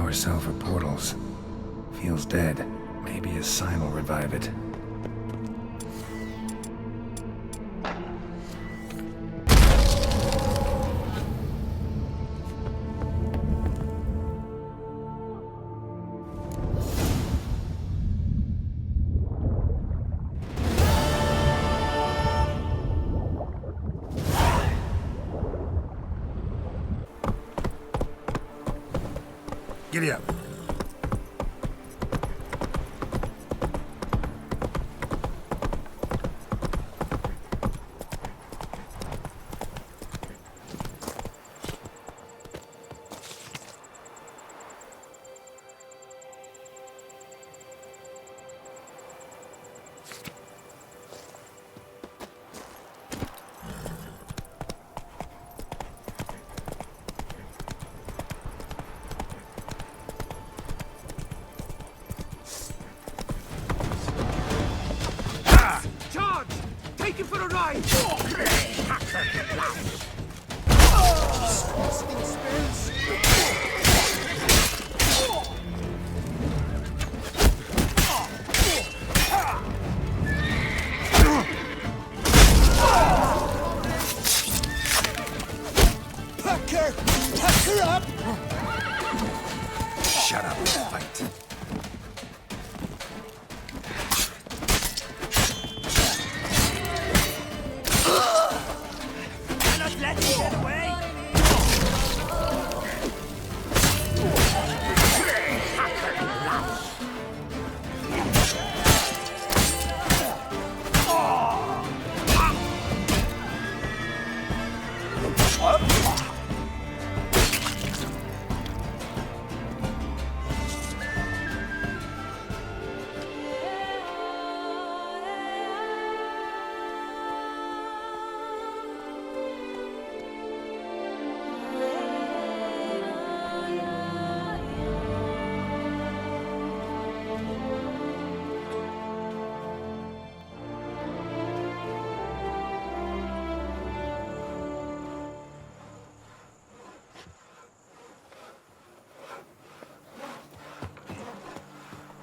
power cell for portals. Feels dead. Maybe a sign will revive it. Giddy up. Take him for a ride! Pack her up! Shut up and fight. Let me get away!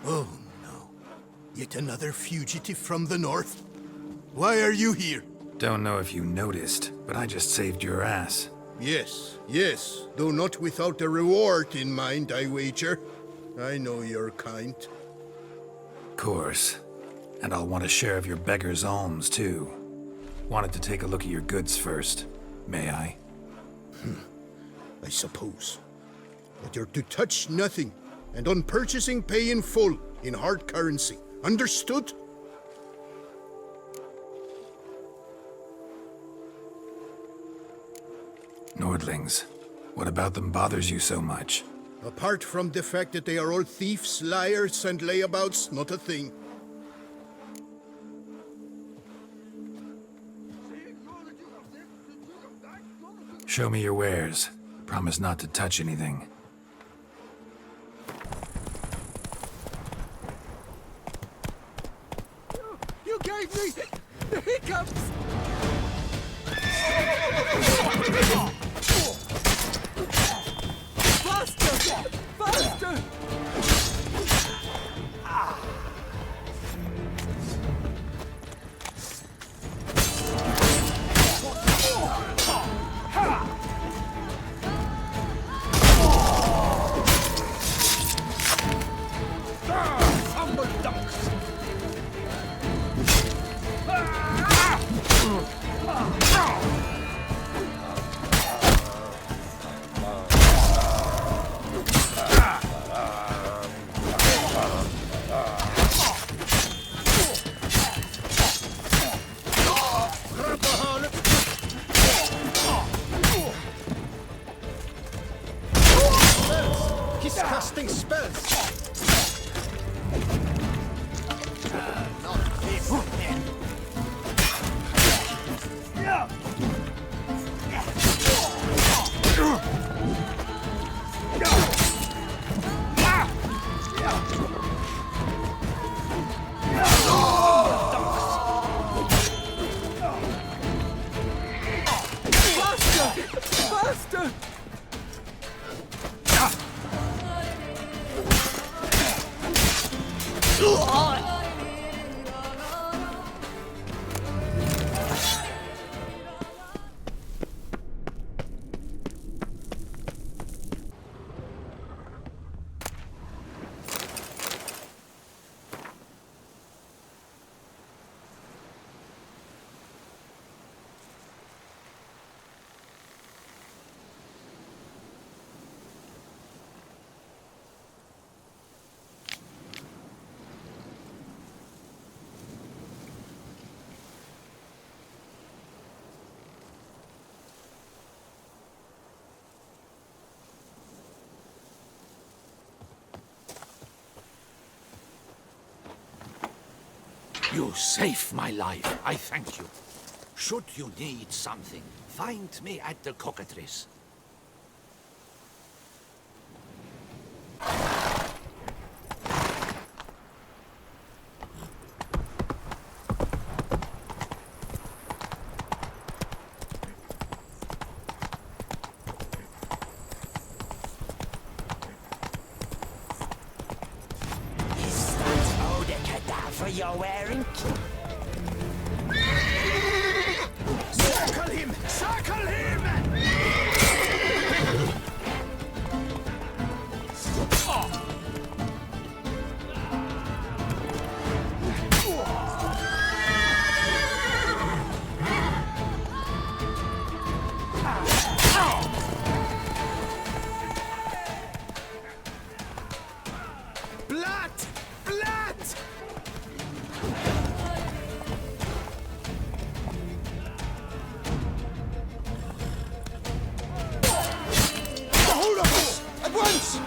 Oh no. Yet another fugitive from the north? Why are you here? Don't know if you noticed, but I just saved your ass. Yes, though not without a reward in mind, I wager. I know your kind. Course. And I'll want a share of your beggar's alms, too. Wanted to take a look at your goods first. May I? I suppose. But you're to touch nothing, and on purchasing pay in full, in hard currency. Understood? Nordlings. What about them bothers you so much? Apart from the fact that they are all thieves, liars, and layabouts, not a thing. Show me your wares. Promise not to touch anything. You gave me the hiccups! Faster! Faster! He's casting spells! Faster! You saved my life. I thank you. Should you need something, find me at the Cockatrice. Is that all the cadaver you're wearing? Circle him! Circle him! Blood! Blood! Hold us! At once!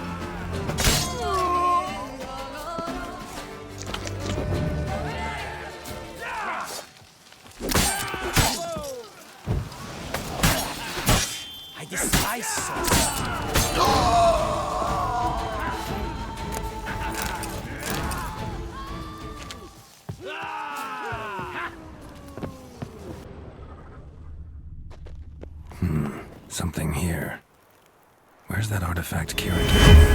I despise sorcery. Something here. Where's that artifact Kira gave me?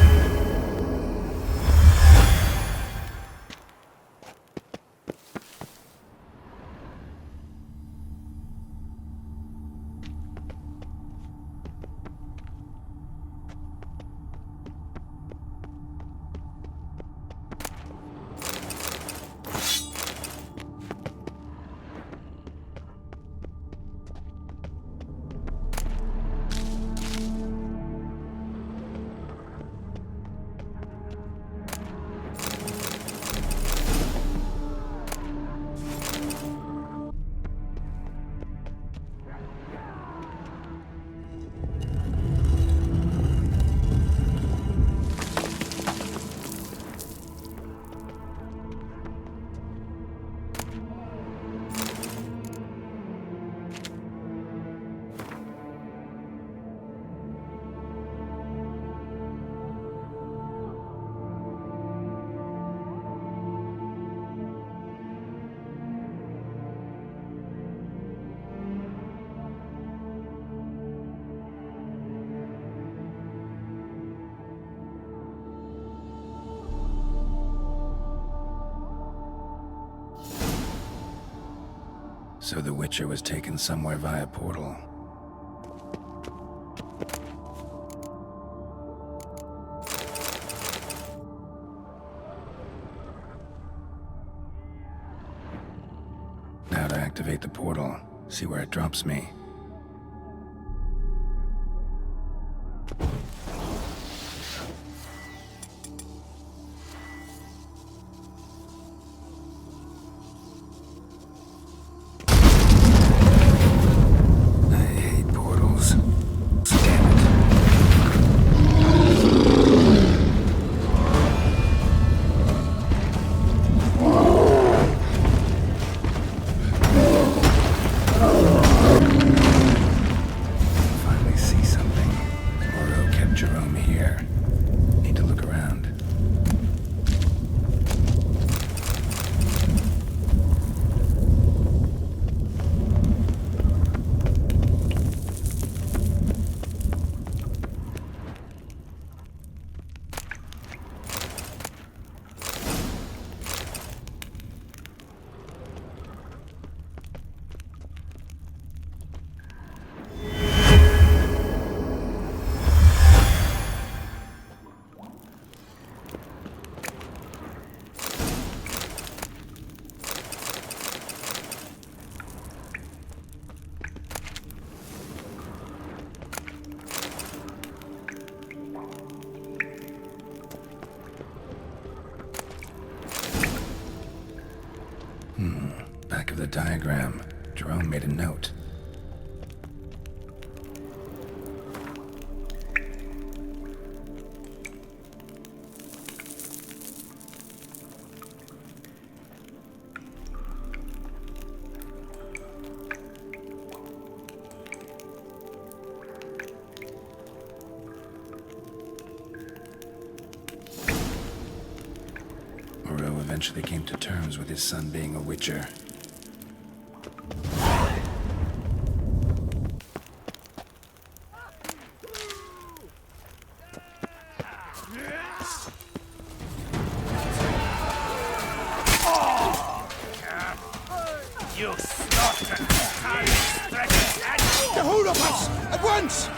So the Witcher was taken somewhere via portal. Now to activate the portal, see where it drops me. I hate portals. Damn it. Finally see something. Moreau kept Jerome here. Need to look around. Back of the diagram, Jerome made a note. eventually came to terms with his son being a witcher. You slaughtered the whole of us at once!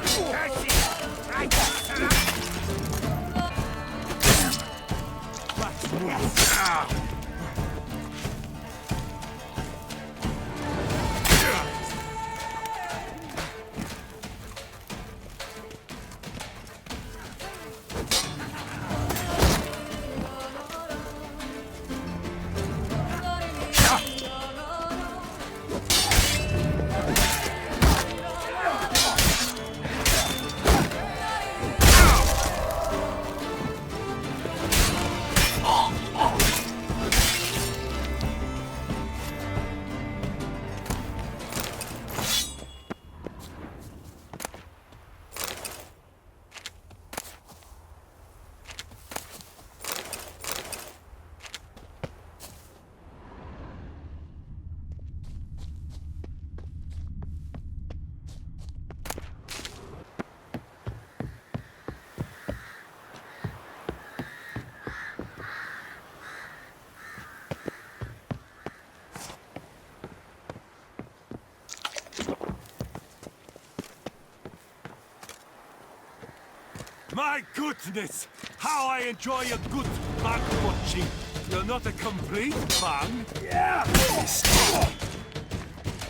My goodness! How I enjoy a good back watching! You're not a complete man! Yeah!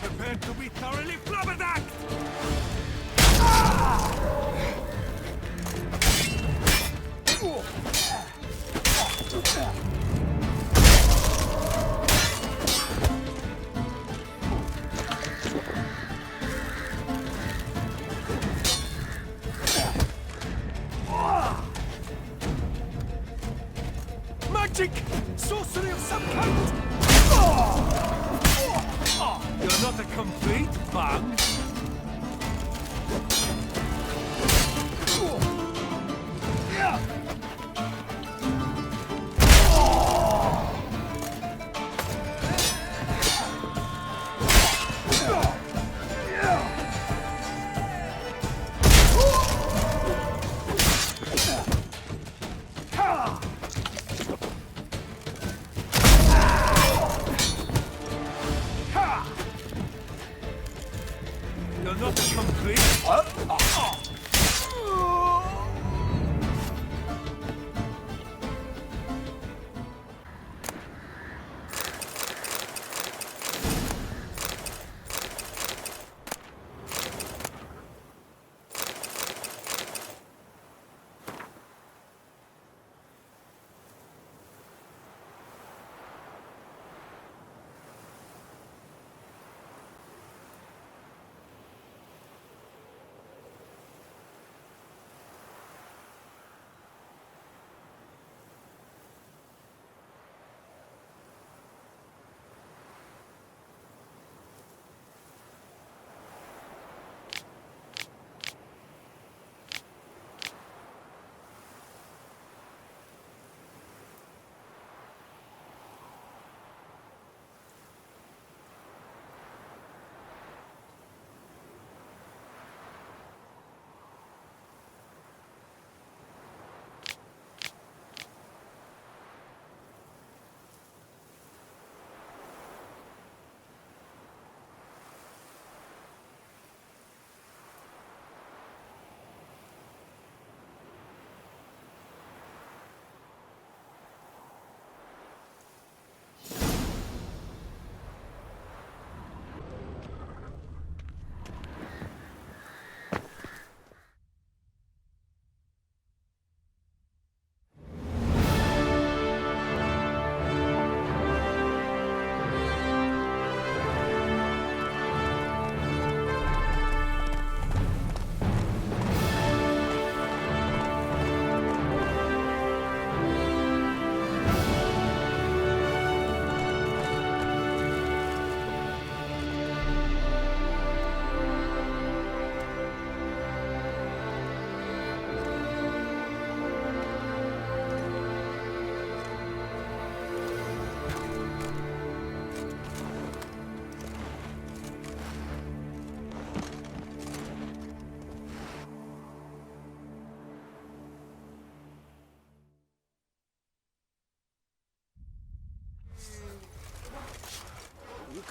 Prepare to be thoroughly flabbergasted! Magic! Sorcery of some kind! You're not a complete man!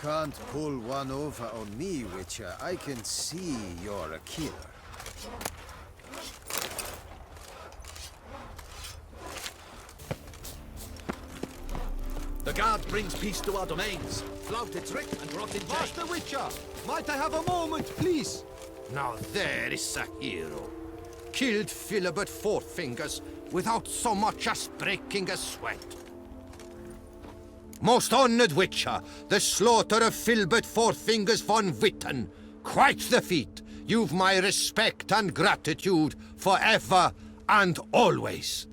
can't pull one over on me, Witcher. I can see you're a killer. The guard brings peace to our domains. Flouted trick and rot in jail. Master Witcher! Might I have a moment, please? Now there is a hero. Killed Philibert Four Fingers without so much as breaking a sweat. Most honored Witcher, the slaughter of Philibert Four Fingers von Witten. Quite the feat. You've my respect and gratitude forever and always.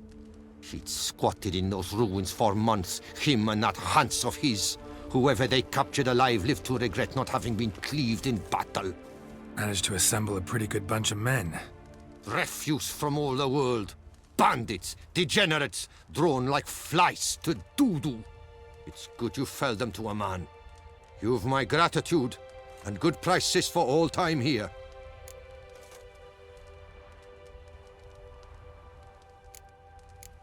He'd squatted in those ruins for months, him and that Hans of his. Whoever they captured alive lived to regret not having been cleaved in battle. Managed to assemble a pretty good bunch of men. Refuse from all the world. Bandits, degenerates, drawn like flies to doo-doo. It's good you fell them to a man. You've my gratitude, and good prices for all time here.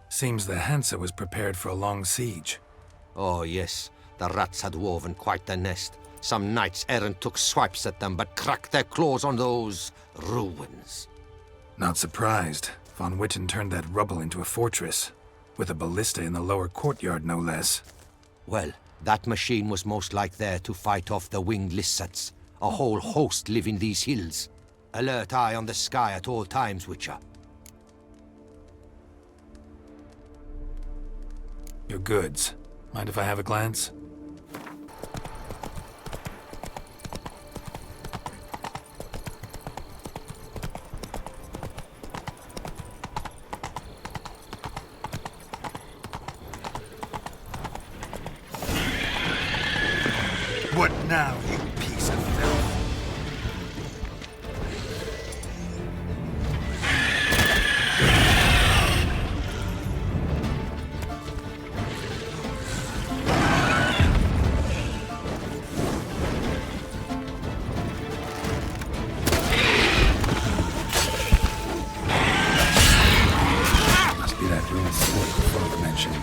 Seems the Hansa was prepared for a long siege. Oh yes, the rats had woven quite the nest. Some knights errant took swipes at them, but cracked their claws on those ruins. Not surprised. Von Witten turned that rubble into a fortress, with a ballista in the lower courtyard, no less. Well, that machine was most like there to fight off the winged lizards. A whole host live in these hills. Alert eye on the sky at all times, Witcher. Your goods. Mind if I have a glance? What now, you piece of filth? Must be that ruined fort Folk mentioned.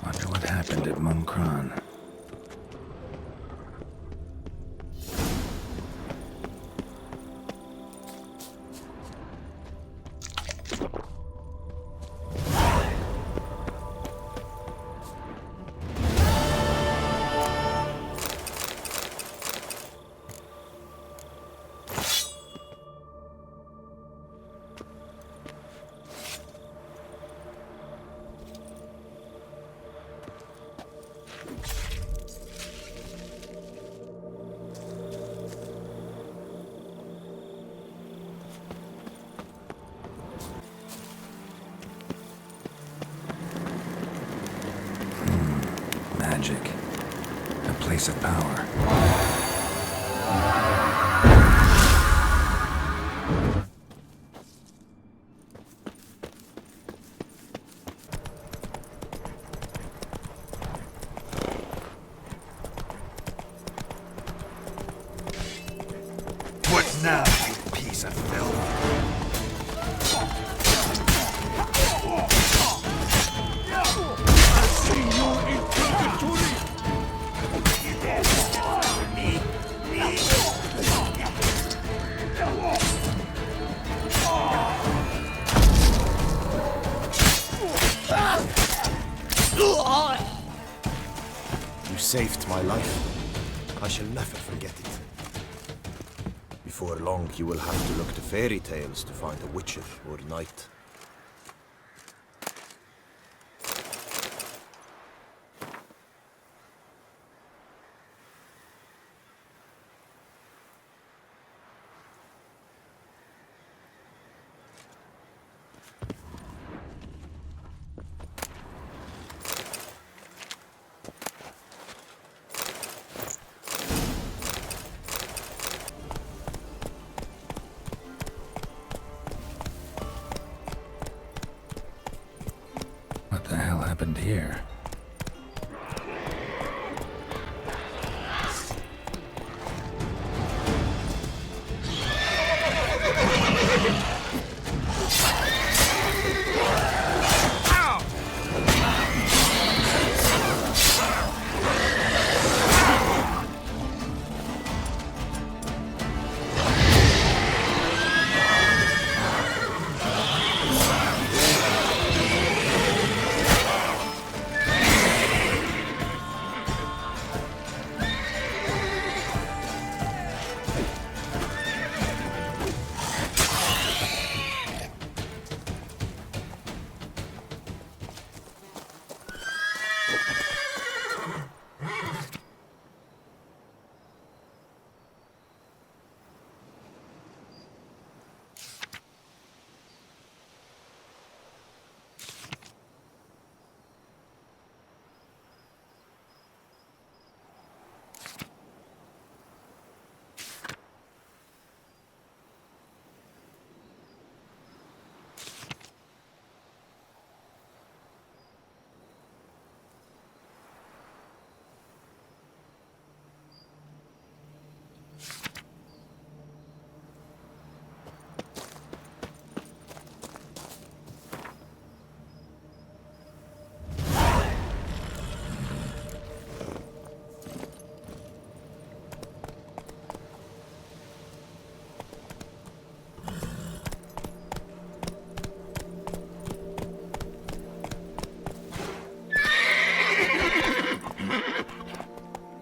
Wonder what happened at Munkron. Magic. A place of power. Now, you piece of filth. I'll see you in purgatory! You saved my life. I shall never forget it. Before long, you will have to look to fairy tales to find a witcher or knight. What the hell happened here?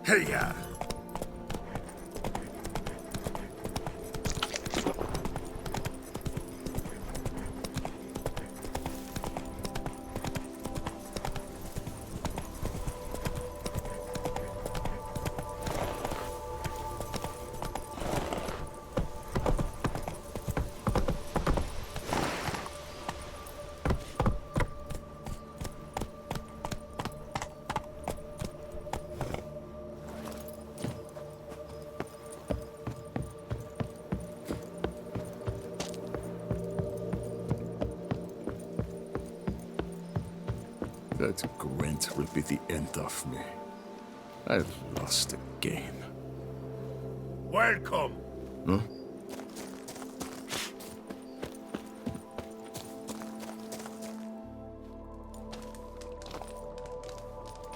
Hey-ya! That Gwent will be the end of me. I've lost again. Welcome. Huh?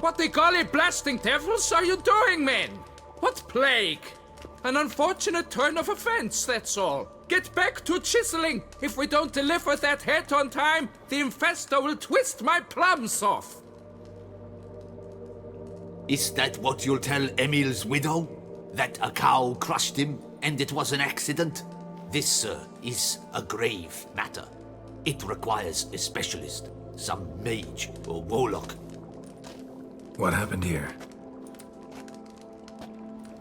What the golly blasting devils are you doing, men? What plague? An unfortunate turn of offense, that's all. Get back to chiseling. If we don't deliver that head on time, the infestor will twist my plums off. Is that what you'll tell Emil's widow? That a cow crushed him and it was an accident? This, sir, is a grave matter. It requires a specialist, some mage or warlock. What happened here?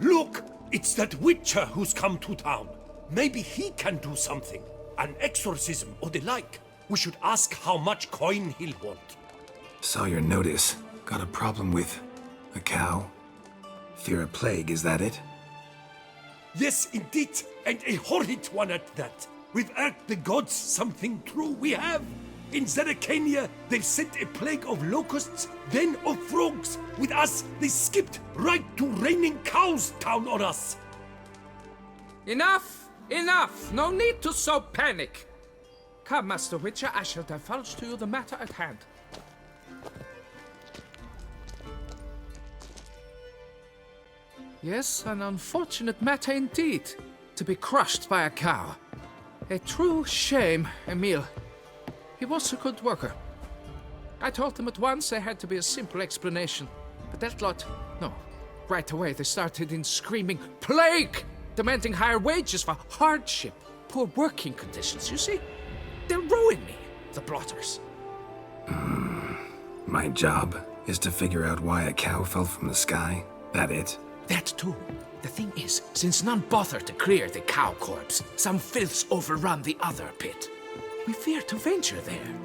Look! It's that witcher who's come to town. Maybe he can do something. An exorcism or the like. We should ask how much coin he'll want. Saw your notice. Got a problem with a cow? Fear a plague, is that it? Yes, indeed, and a horrid one at that. We've irked the gods something true, we have. In Zeracania, they've sent a plague of locusts, then of frogs. With us, they skipped right to raining cows down on us. Enough! Enough! No need to so panic! Come, Master Witcher, I shall divulge to you the matter at hand. Yes, an unfortunate matter indeed, to be crushed by a cow. A true shame, Emil. He was a good worker. I told them at once there had to be a simple explanation, but that lot, no. Right away they started in screaming, plague! Demanding higher wages for hardship, poor working conditions, you see? They'll ruin me, the blotters. My job is to figure out why a cow fell from the sky? That it? That too. The thing is, since none bothered to clear the cow corpse, some filths overrun the other pit. We fear to venture there.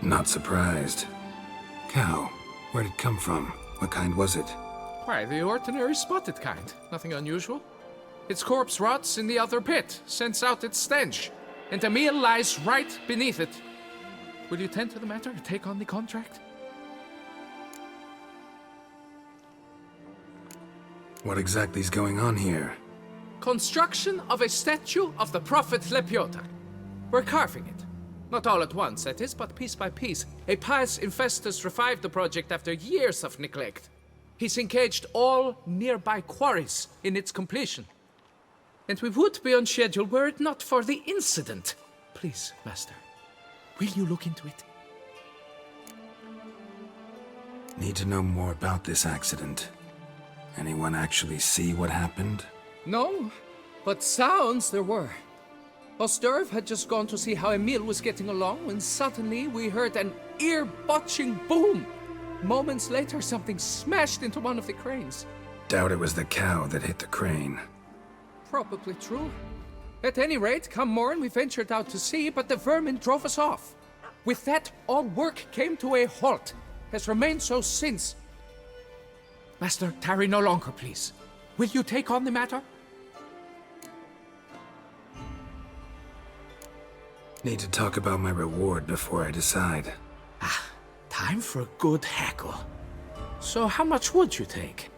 Not surprised. Cow, where'd it come from? What kind was it? Why, the ordinary spotted kind. Nothing unusual. Its corpse rots in the other pit, sends out its stench, and Emil lies right beneath it. Will you tend to the matter, take on the contract? What exactly is going on here? Construction of a statue of the prophet Lepiotar. We're carving it. Not all at once, that is, but piece by piece. A pious Infestus revived the project after years of neglect. He's engaged all nearby quarries in its completion. And we would be on schedule were it not for the incident. Please, Master, will you look into it? Need to know more about this accident. Anyone actually see what happened? No, but sounds there were. Osterv had just gone to see how Emil was getting along when suddenly we heard an ear-botching boom. Moments later, something smashed into one of the cranes. Doubt it was the cow that hit the crane. Probably true. At any rate, come morn, we ventured out to sea, but the vermin drove us off. With that, all work came to a halt. Has remained so since. Master, tarry no longer, please. Will you take on the matter? Need to talk about my reward before I decide. Time for a good hackle. So how much would you take?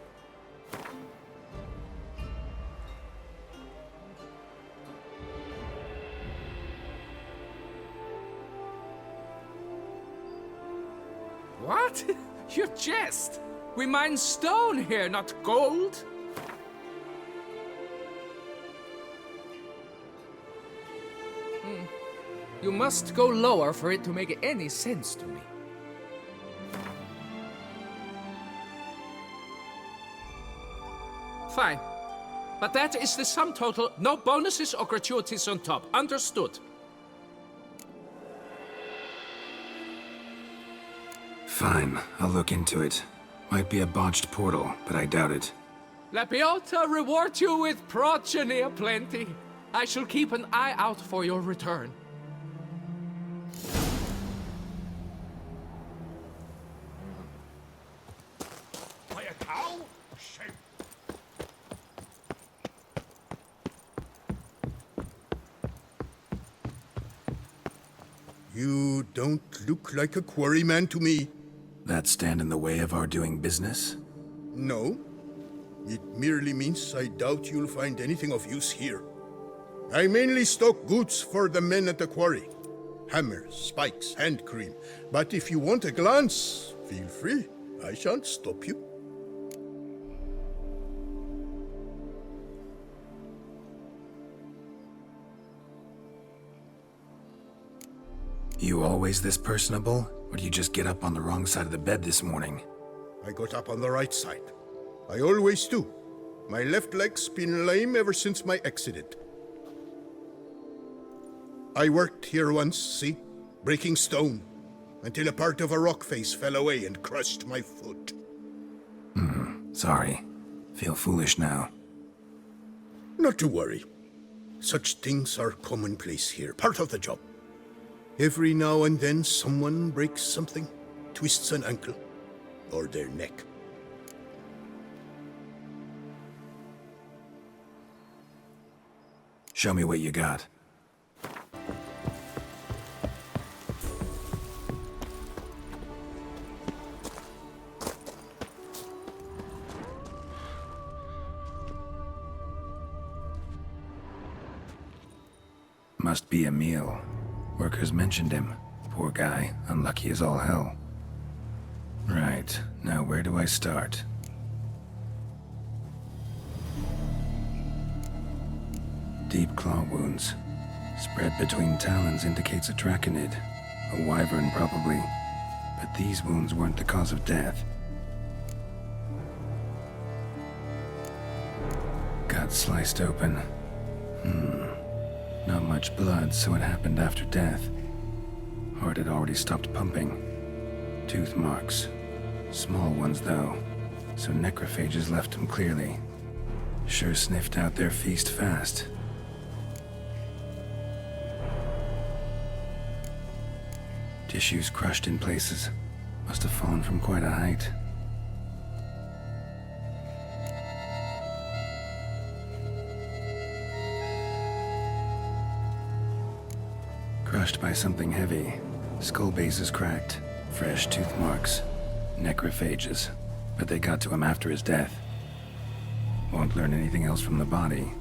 What? You jest! We mine stone here, not gold! You must go lower for it to make any sense to me. Fine. But that is the sum total, no bonuses or gratuities on top. Understood? Fine, I'll look into it. Might be a botched portal, but I doubt it. Lepiotar reward you with progeny aplenty. I shall keep an eye out for your return. By a cow? Shame. You don't look like a quarryman to me. That stand in the way of our doing business? No. It merely means I doubt you'll find anything of use here. I mainly stock goods for the men at the quarry. Hammers, spikes, hand cream. But if you want a glance, feel free. I shan't stop you. You always this personable? Or do you just get up on the wrong side of the bed this morning? I got up on the right side. I always do. My left leg's been lame ever since my accident. I worked here once, see? Breaking stone. Until a part of a rock face fell away and crushed my foot. Sorry. Feel foolish now. Not to worry. Such things are commonplace here, part of the job. Every now and then someone breaks something, twists an ankle, or their neck. Show me what you got. Must be Emil. Workers mentioned him. Poor guy, unlucky as all hell. Right, now where do I start? Deep claw wounds. Spread between talons indicates a draconid. A wyvern, probably. But these wounds weren't the cause of death. Gut sliced open. Not much blood, so it happened after death. Heart had already stopped pumping. Tooth marks. Small ones, though. So necrophages left him clearly. Sure sniffed out their feast fast. Tissues crushed in places. Must have fallen from quite a height. Crushed by something heavy. Skull base is cracked. Fresh tooth marks. Necrophages. But they got to him after his death. Won't learn anything else from the body.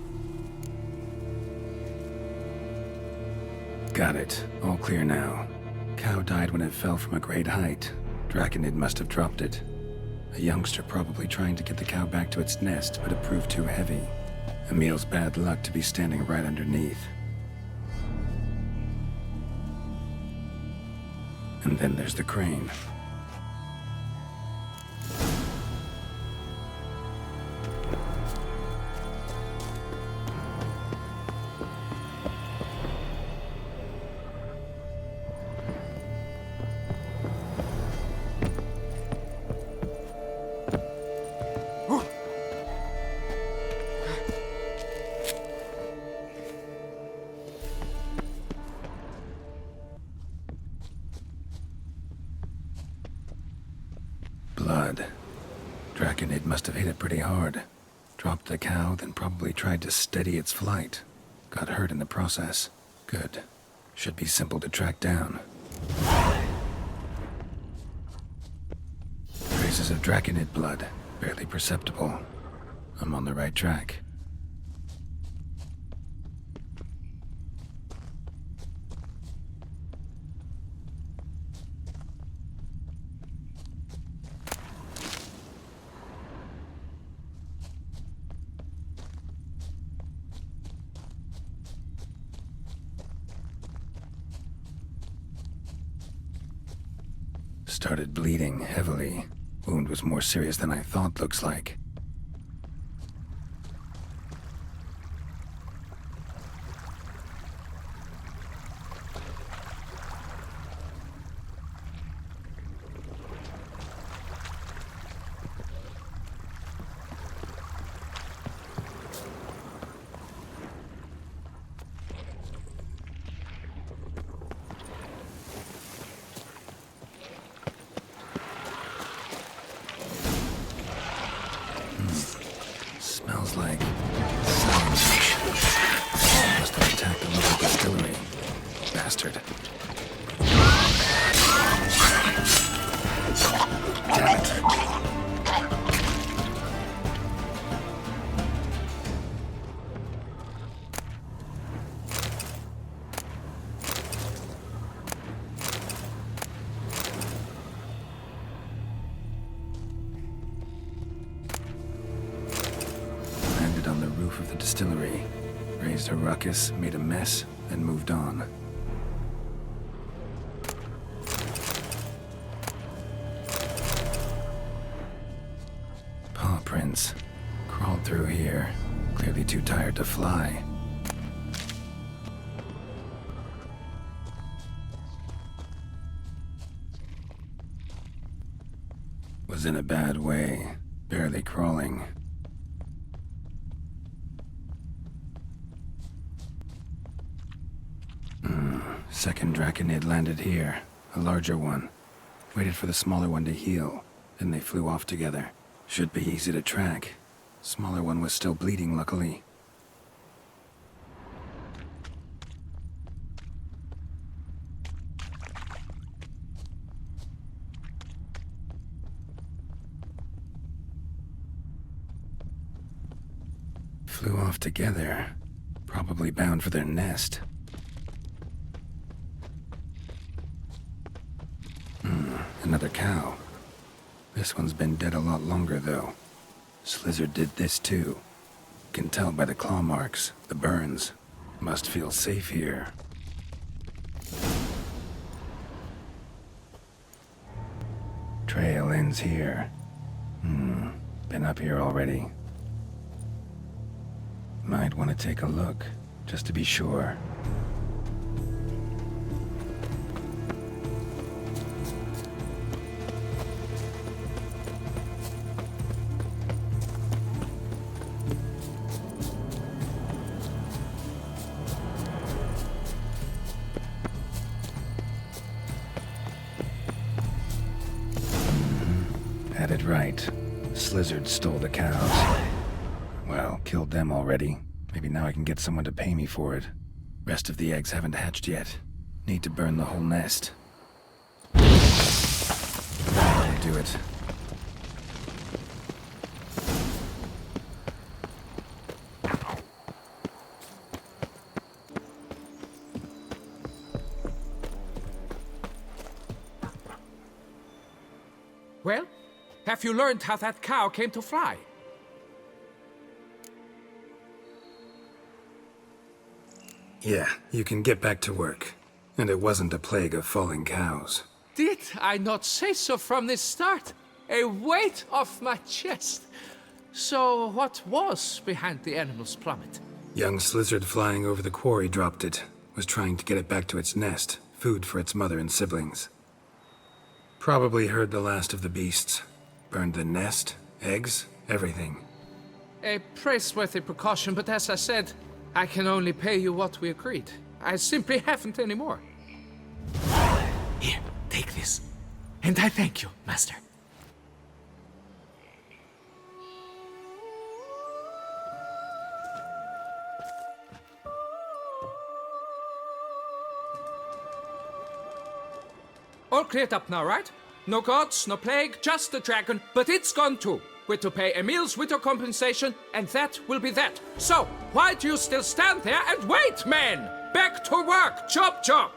Got it. All clear now. Cow died when it fell from a great height. Draconid must have dropped it. A youngster probably trying to get the cow back to its nest, but it proved too heavy. Emil's bad luck to be standing right underneath. And then there's the crane. Blood. Draconid must have hit it pretty hard. Dropped the cow, then probably tried to steady its flight. Got hurt in the process. Good. Should be simple to track down. Traces of Draconid blood. Barely perceptible. I'm on the right track. Started bleeding heavily. Wound was more serious than I thought, looks like. Smells like slime. Must have attacked the local distillery. Bastard. Damn it. On the roof of the distillery, raised a ruckus, made a mess, and moved on. Paw prints. Crawled through here, clearly too tired to fly. Was in a bad way, barely crawling. Second Draconid landed here, a larger one. Waited for the smaller one to heal, then they flew off together. Should be easy to track. Smaller one was still bleeding, luckily. Flew off together, probably bound for their nest. Another cow. This one's been dead a lot longer, though. Slizzard did this too. Can tell by the claw marks, the burns. Must feel safe here. Trail ends here. Been up here already. Might want to take a look, just to be sure. Had it right. Slizzard stole the cows. Well, killed them already. Maybe now I can get someone to pay me for it. Rest of the eggs haven't hatched yet. Need to burn the whole nest. That'll do it. Well, have you learned how that cow came to fly? Yeah, you can get back to work. And it wasn't a plague of falling cows. Did I not say so from the start? A weight off my chest. So what was behind the animal's plummet? Young Slizzard flying over the quarry dropped it. Was trying to get it back to its nest. Food for its mother and siblings. Probably heard the last of the beasts. Burned the nest, eggs, everything. A praiseworthy precaution, but as I said, I can only pay you what we agreed. I simply haven't any more. Here, take this. And I thank you, Master. All cleared up now, right? No gods, no plague, just the dragon, but it's gone too. We're to pay Emil's widow compensation, and that will be that. So, why do you still stand there and wait, men? Back to work! Chop, chop!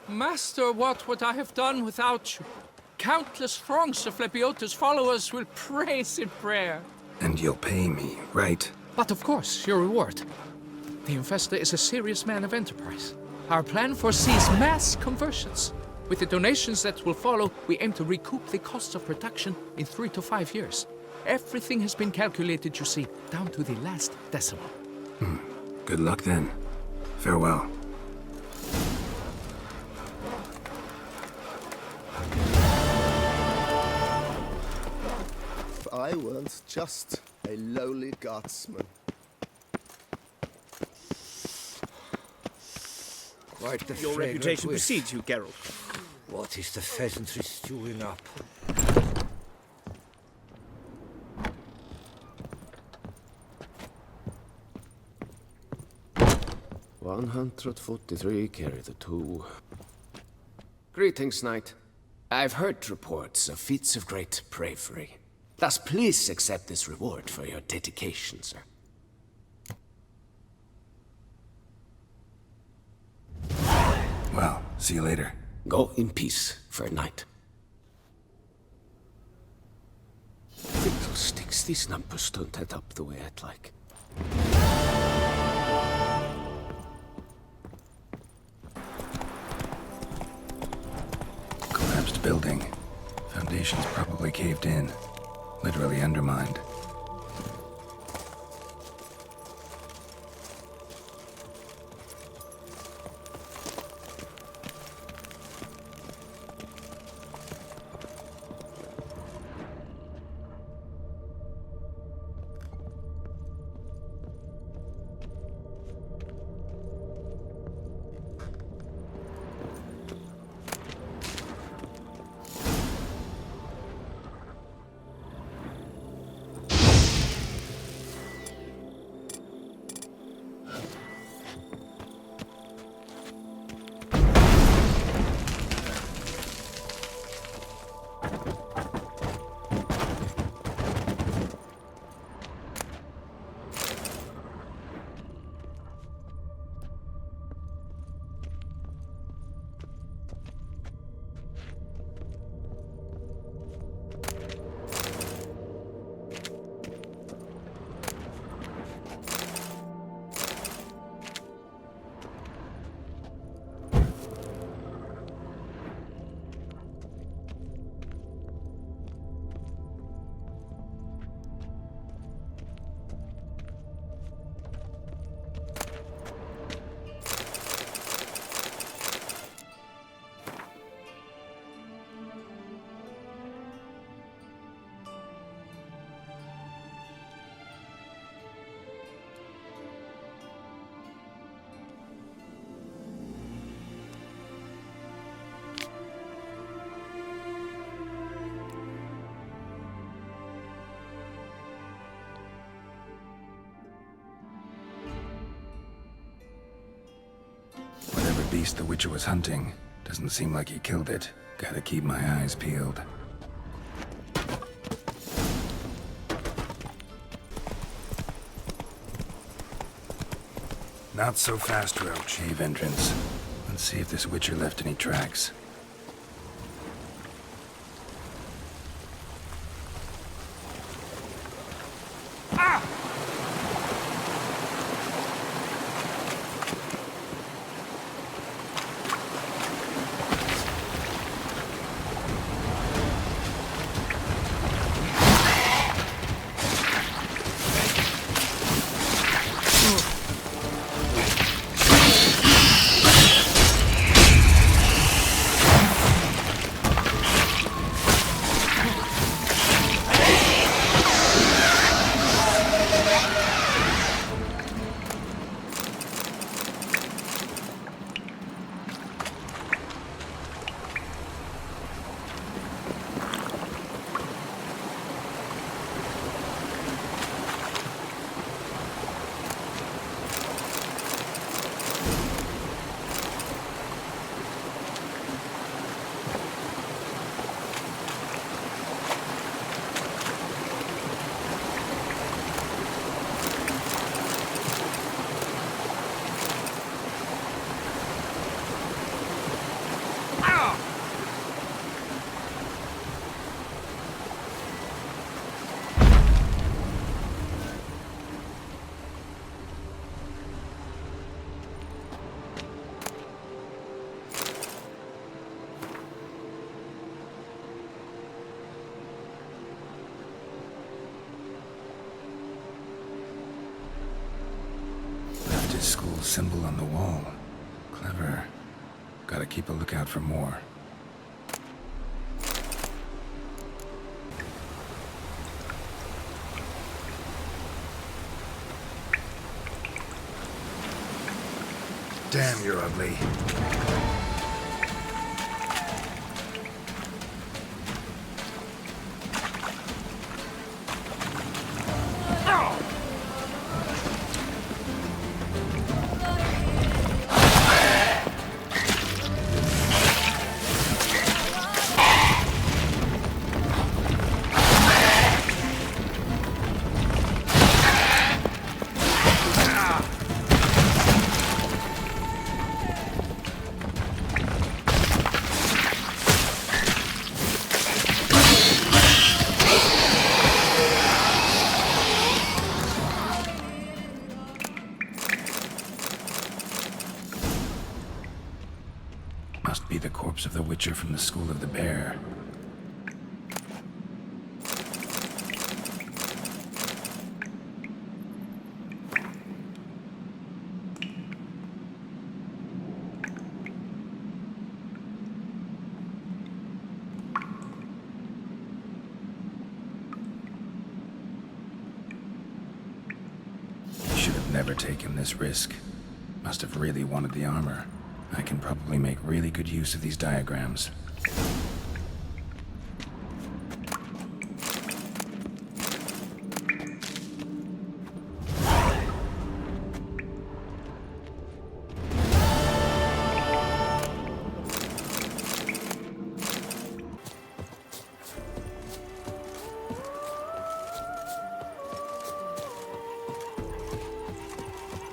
Master, what would I have done without you? Countless throngs of Lepiota's followers will praise in prayer. And you'll pay me, right? But of course, your reward. The investor is a serious man of enterprise. Our plan foresees mass conversions. With the donations that will follow, we aim to recoup the costs of production in 3 to 5 years. Everything has been calculated, you see, down to the last decimal. Good luck then. Farewell. I was just a lowly guardsman. Quite the Your reputation precedes you, Geralt. What is the pheasantry stewing up? 143 carry the 2. Greetings, knight. I've heard reports of feats of great bravery. Thus, please accept this reward for your dedication, sir. Well, see you later. Go in peace, Fair Knight. Fiddlesticks, these numbers don't add up the way I'd like. Collapsed building. Foundations probably caved in. Literally undermined. beast the Witcher was hunting. Doesn't seem like he killed it. Gotta keep my eyes peeled. Not so fast, Roach. Cave entrance. Let's see if this Witcher left any tracks. His school symbol on the wall. Clever. Gotta keep a lookout for more. Damn, you're ugly. Must be the corpse of the Witcher from the School of the Bear. He should have never taken this risk. Must have really wanted the armor. I can probably make really good use of these diagrams.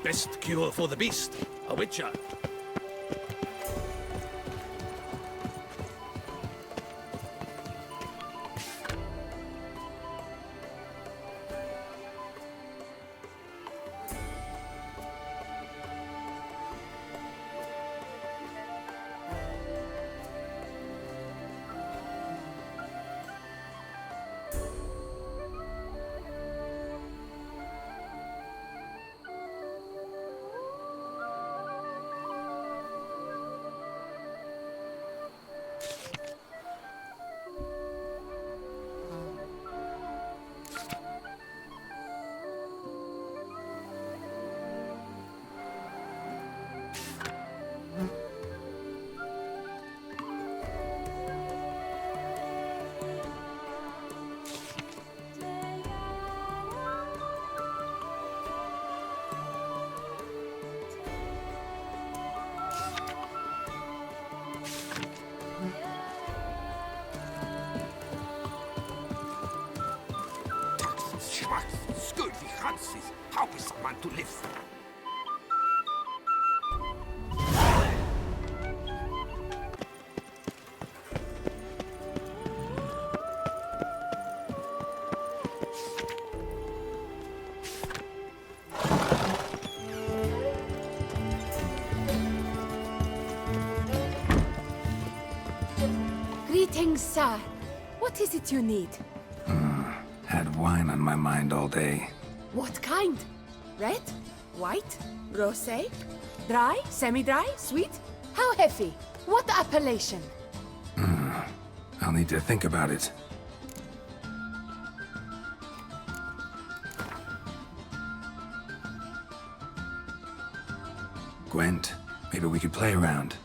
Best cure for the beast, a Witcher. schwarz, skur wie Hansis. How is a man to live? Greetings, sir. What is it you need? Had wine on my mind all day. What kind? Red? White? Rosé? Dry? Semi-dry? Sweet? How heavy? What appellation? I'll need to think about it. Gwent, maybe we could play around.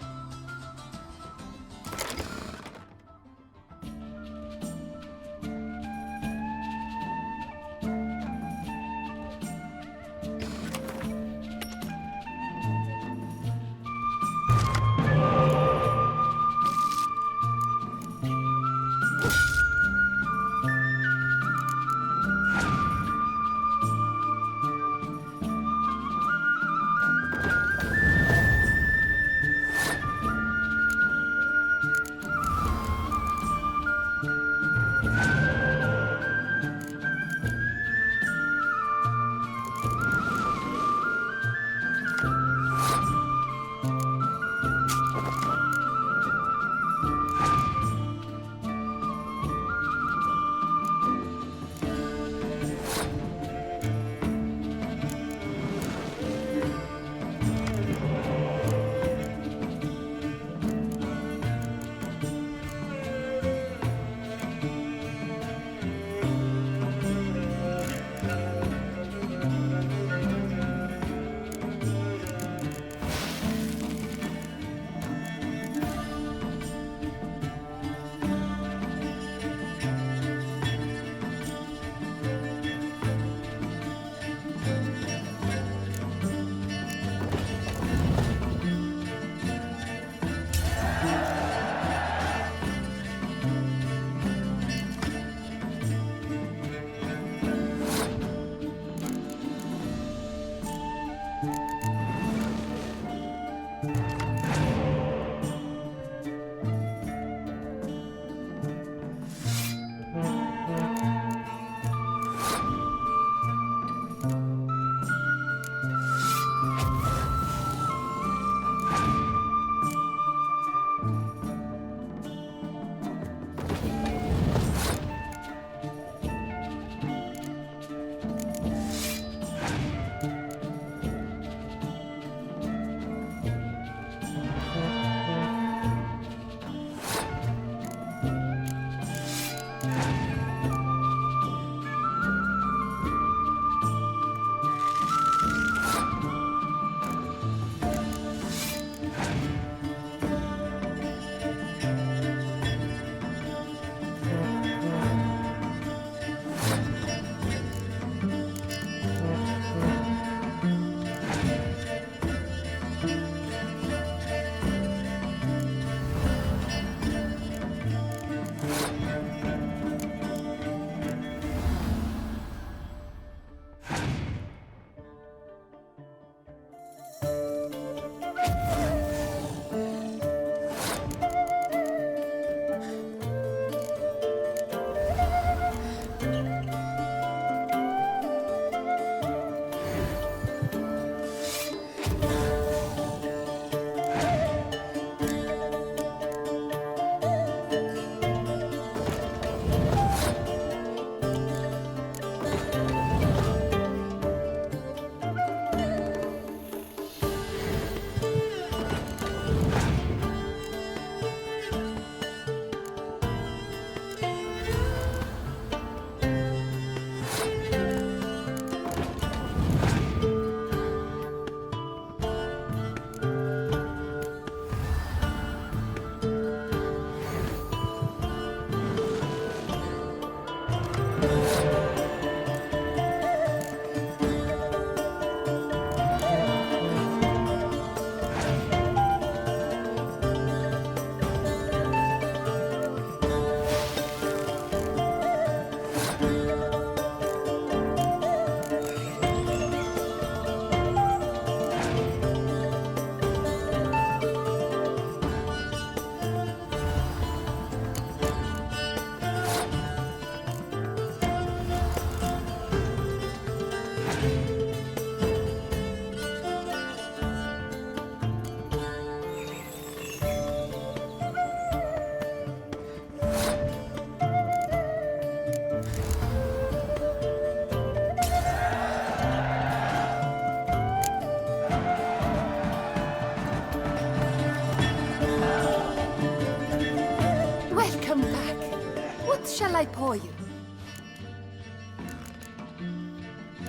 shall I pour you?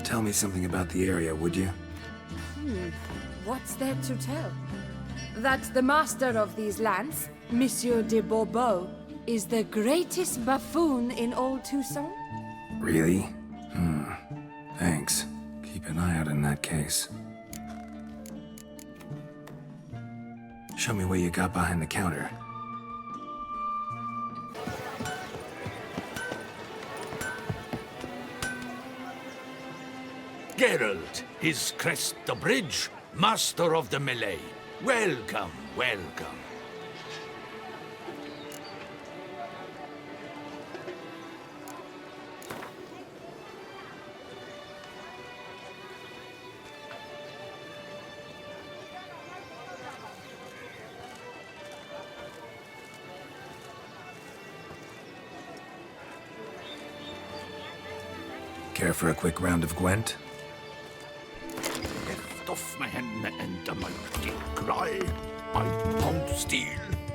Tell me something about the area, would you? What's there to tell? That the master of these lands, Monsieur de Bourbeau, is the greatest buffoon in old Toussaint? Really? Thanks. Keep an eye out in that case. Show me what you got behind the counter. Geralt, his crest the bridge, master of the melee. Welcome, welcome. Care for a quick round of Gwent? Lift off my hand and a mighty cry. I pound steel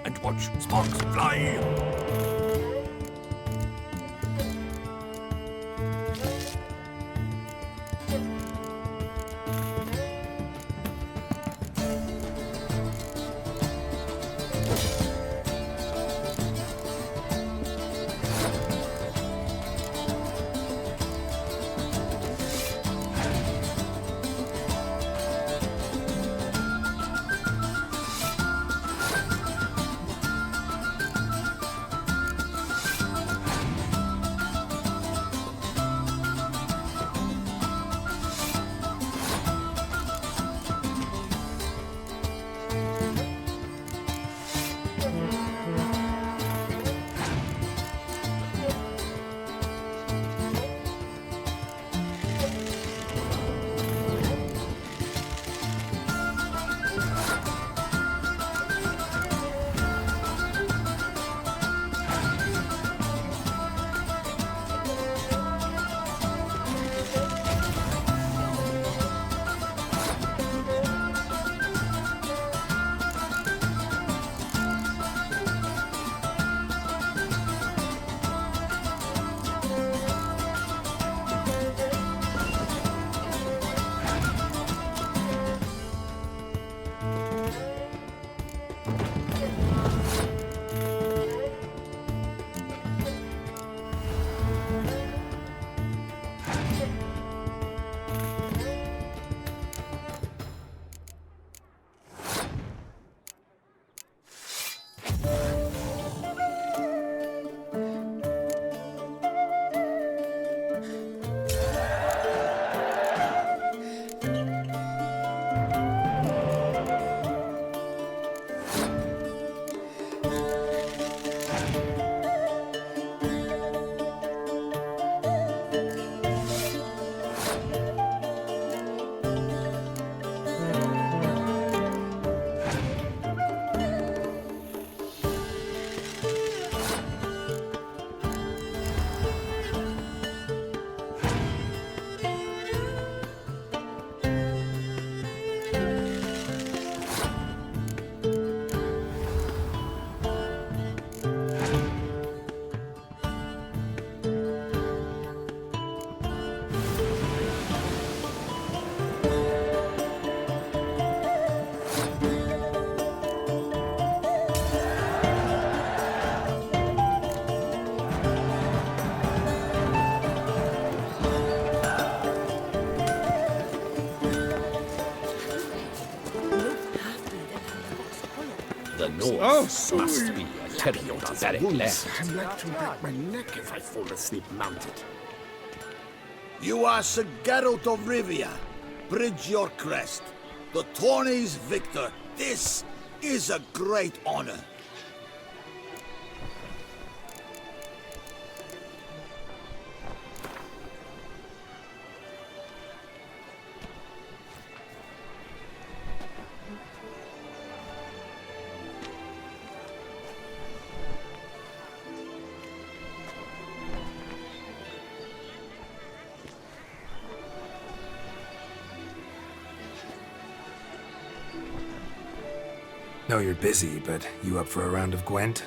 and watch sparks fly. The North must be a terrible barbaric land. I'm like to break my neck if I fall asleep mounted. You are Sir Geralt of Rivia. Bridge your crest. The Tawny's victor. This is a great honor. Know you're busy, but you up for a round of Gwent?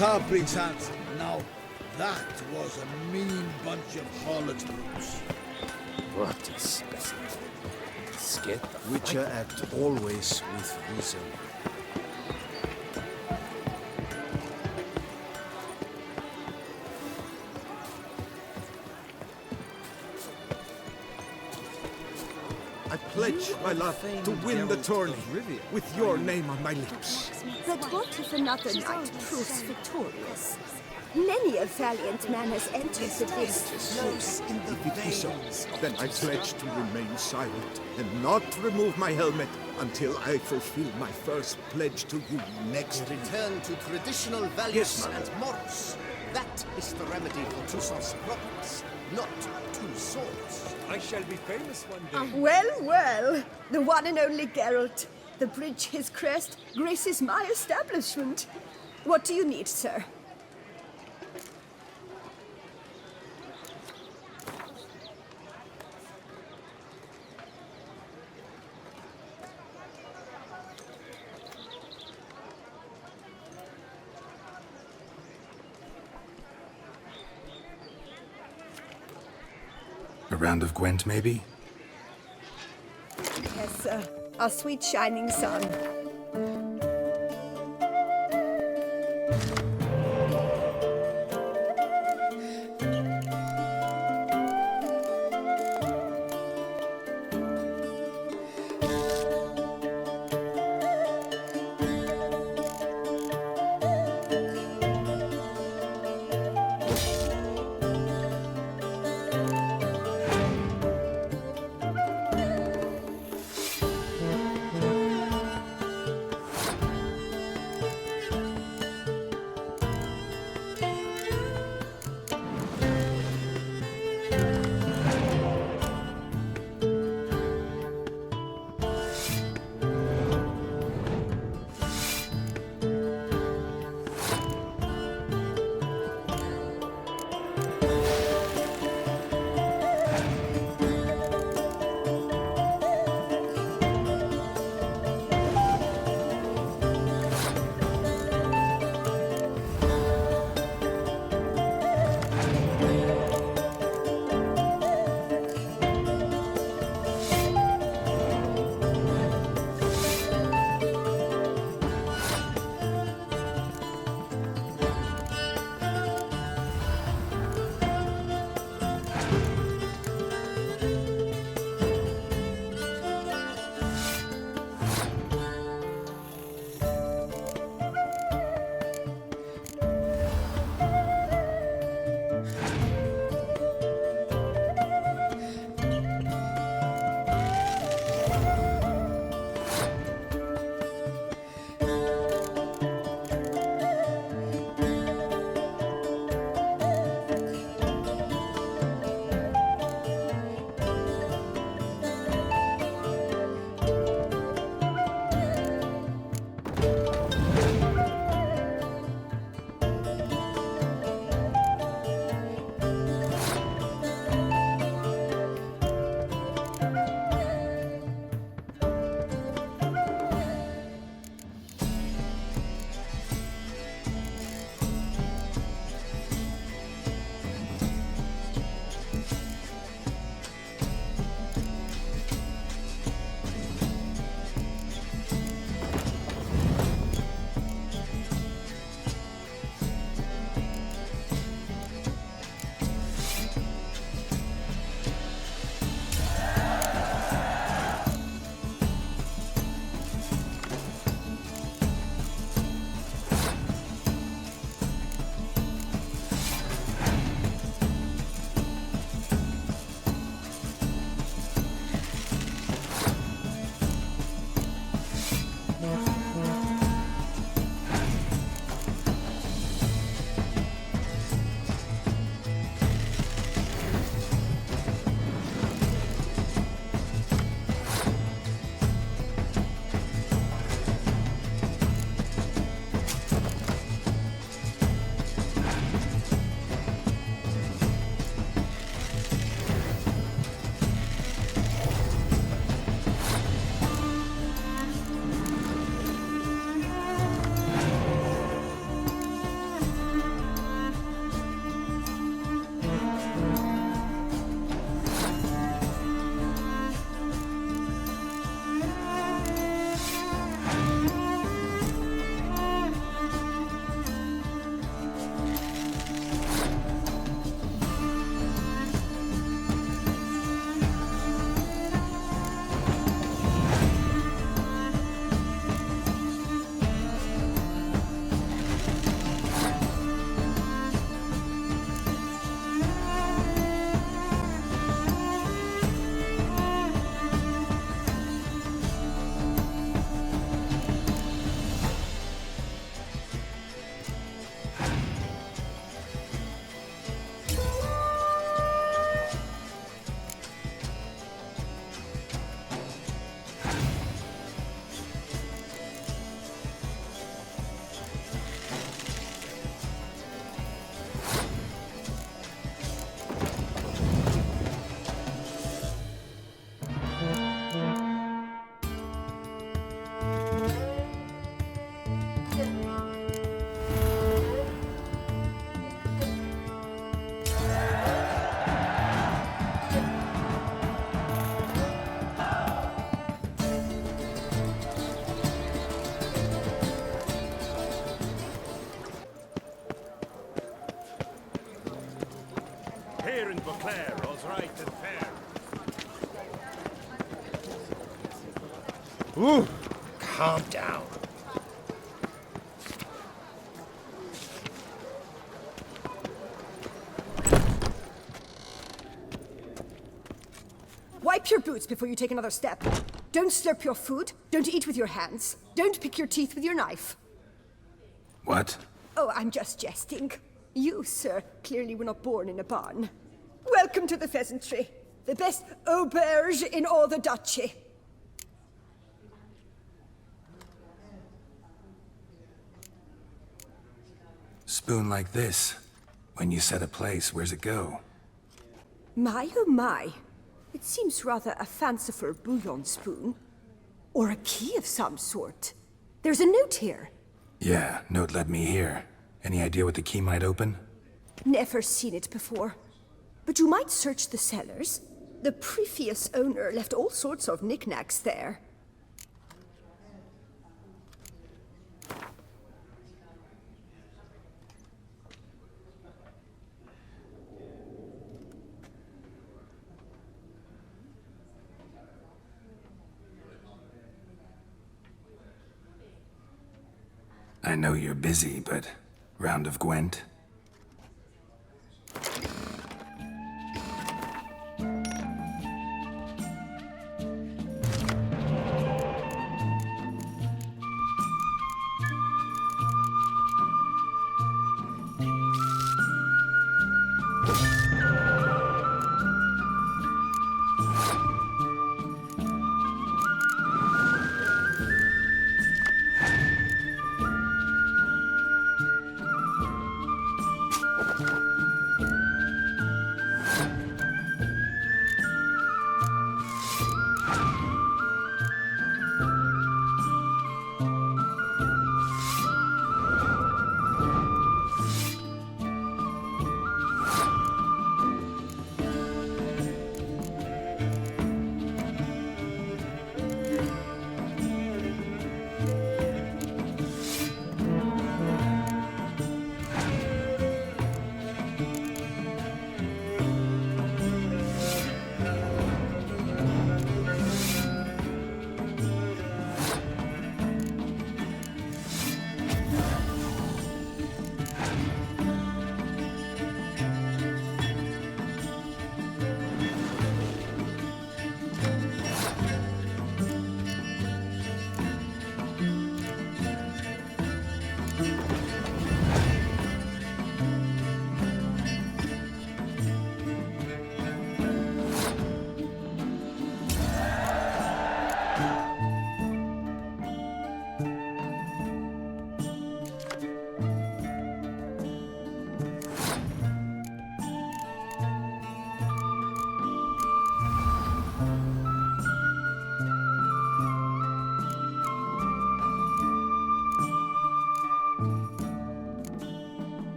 Lothar brings hands. Now, that was a mean bunch of harlot brutes. What a specimen. Scared the Witcher act always with reason. I pledge my love to win the tourney with your name on my lips. But what if another knight proves victorious? Many a valiant man has entered the lists. If it be so, then I pledge to remain silent and not remove my helmet until I fulfill my first pledge to you next year. Return to traditional values Yes, and morals. That is the remedy for Toussaint's problems, not two swords. I shall be famous one day. Well, well, the one and only Geralt. The bridge his crest graces my establishment. What do you need, sir? A round of Gwent, maybe? Yes, sir. Our sweet shining sun. Claire, all's right and fair. Ooh, calm down. Wipe your boots before you take another step. Don't slurp your food. Don't eat with your hands. Don't pick your teeth with your knife. What? Oh, I'm just jesting. You, sir, clearly were not born in a barn. Welcome to the Pheasantry, the best auberge in all the duchy. Spoon like this. When you set a place, where's it go? My, oh my. It seems rather a fanciful bouillon spoon. Or a key of some sort. There's a note here. Yeah, note led me here. Any idea what the key might open? Never seen it before. But you might search the cellars. The previous owner left all sorts of knickknacks there. I know you're busy, but round of Gwent?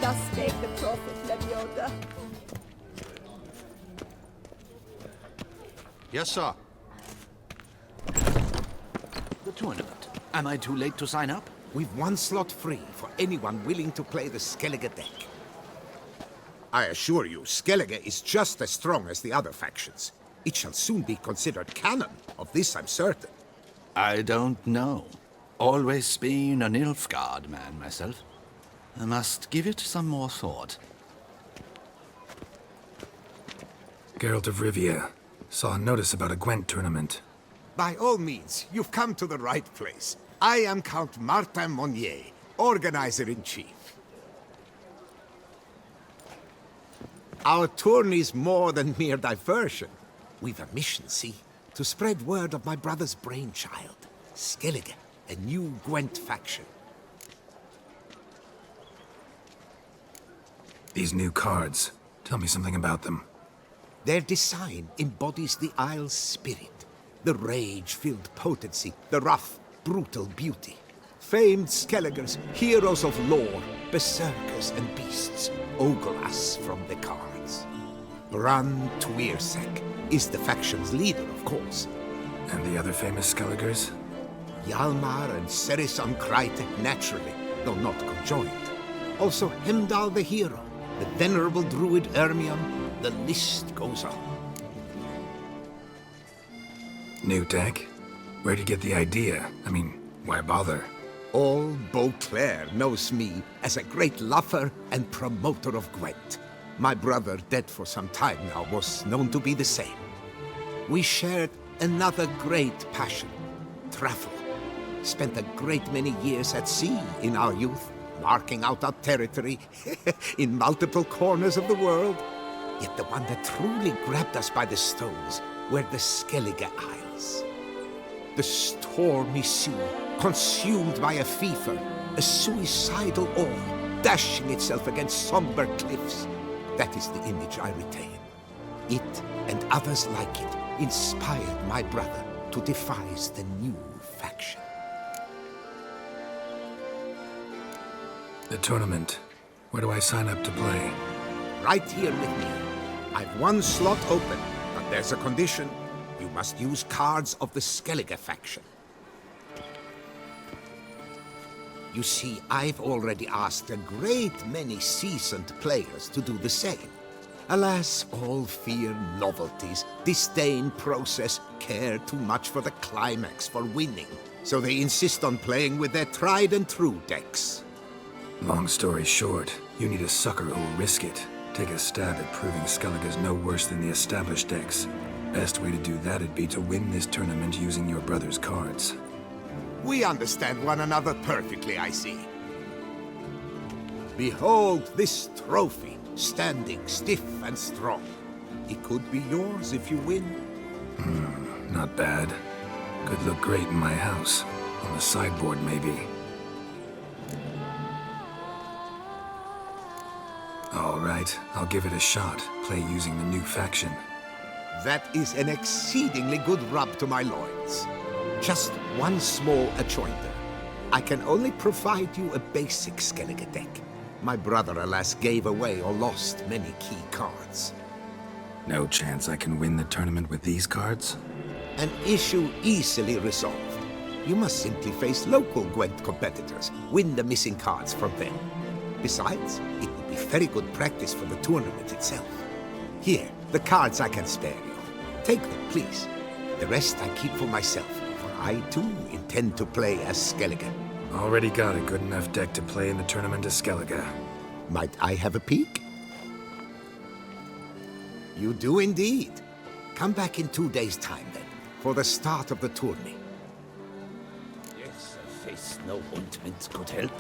Thus spake the prophet Lebioda. Yes, sir. The tournament. Am I too late to sign up? We've one slot free for anyone willing to play the Skellige deck. I assure you, Skellige is just as strong as the other factions. It shall soon be considered canon. Of this I'm certain. I don't know. Always been a Nilfgaard man myself. I must give it some more thought. Geralt of Rivia. Saw a notice about a Gwent tournament. By all means, you've come to the right place. I am Count Martin Monnier, Organizer-in-Chief. Our tourney's more than mere diversion. We've a mission, see? To spread word of my brother's brainchild, Skellige, a new Gwent faction. These new cards. Tell me something about them. Their design embodies the Isle's spirit. The rage-filled potency, the rough, brutal beauty. Famed Skelligers, heroes of lore, berserkers and beasts, ogle us from the cards. Bran Tuirsek is the faction's leader, of course. And the other famous Skelligers? Hjalmar and Serisan Kreite, naturally, though not conjoined. Also Hemdall the hero, the venerable druid Ermion. The list goes on. New deck? Where'd you get the idea? I mean, why bother? All Beauclair knows me as a great lover and promoter of Gwent. My brother, dead for some time now, was known to be the same. We shared another great passion, travel. Spent a great many years at sea in our youth, marking out our territory in multiple corners of the world. Yet the one that truly grabbed us by the stones were the Skellige Isles. The stormy sea, consumed by a fever, a suicidal awe, dashing itself against somber cliffs. That is the image I retain. It, and others like it, inspired my brother to devise the new faction. The tournament. Where do I sign up to play? Right here with me. I've one slot open, but there's a condition. You must use cards of the Skellige faction. You see, I've already asked a great many seasoned players to do the same. Alas, all fear novelties, disdain process, care too much for the climax, for winning. So they insist on playing with their tried and true decks. Long story short, you need a sucker who'll risk it. Take a stab at proving Skellige's no worse than the established decks. Best way to do that'd be to win this tournament using your brother's cards. We understand one another perfectly, I see. Behold this trophy, standing stiff and strong. It could be yours if you win. Not bad. Could look great in my house. On the sideboard, maybe. All right, I'll give it a shot. Play using the new faction. That is an exceedingly good rub to my loins. Just one small adjoinder. I can only provide you a basic Skellige deck. My brother, alas, gave away or lost many key cards. No chance I can win the tournament with these cards? An issue easily resolved. You must simply face local Gwent competitors, win the missing cards from them. Besides, it would be very good practice for the tournament itself. Here, the cards I can spare you. Take them, please. The rest I keep for myself, for I too intend to play as Skellige. Already got a good enough deck to play in the tournament as Skellige. Might I have a peek? You do indeed. Come back in 2 days' time, then, for the start of the tourney. Yes, a face no ointment could help.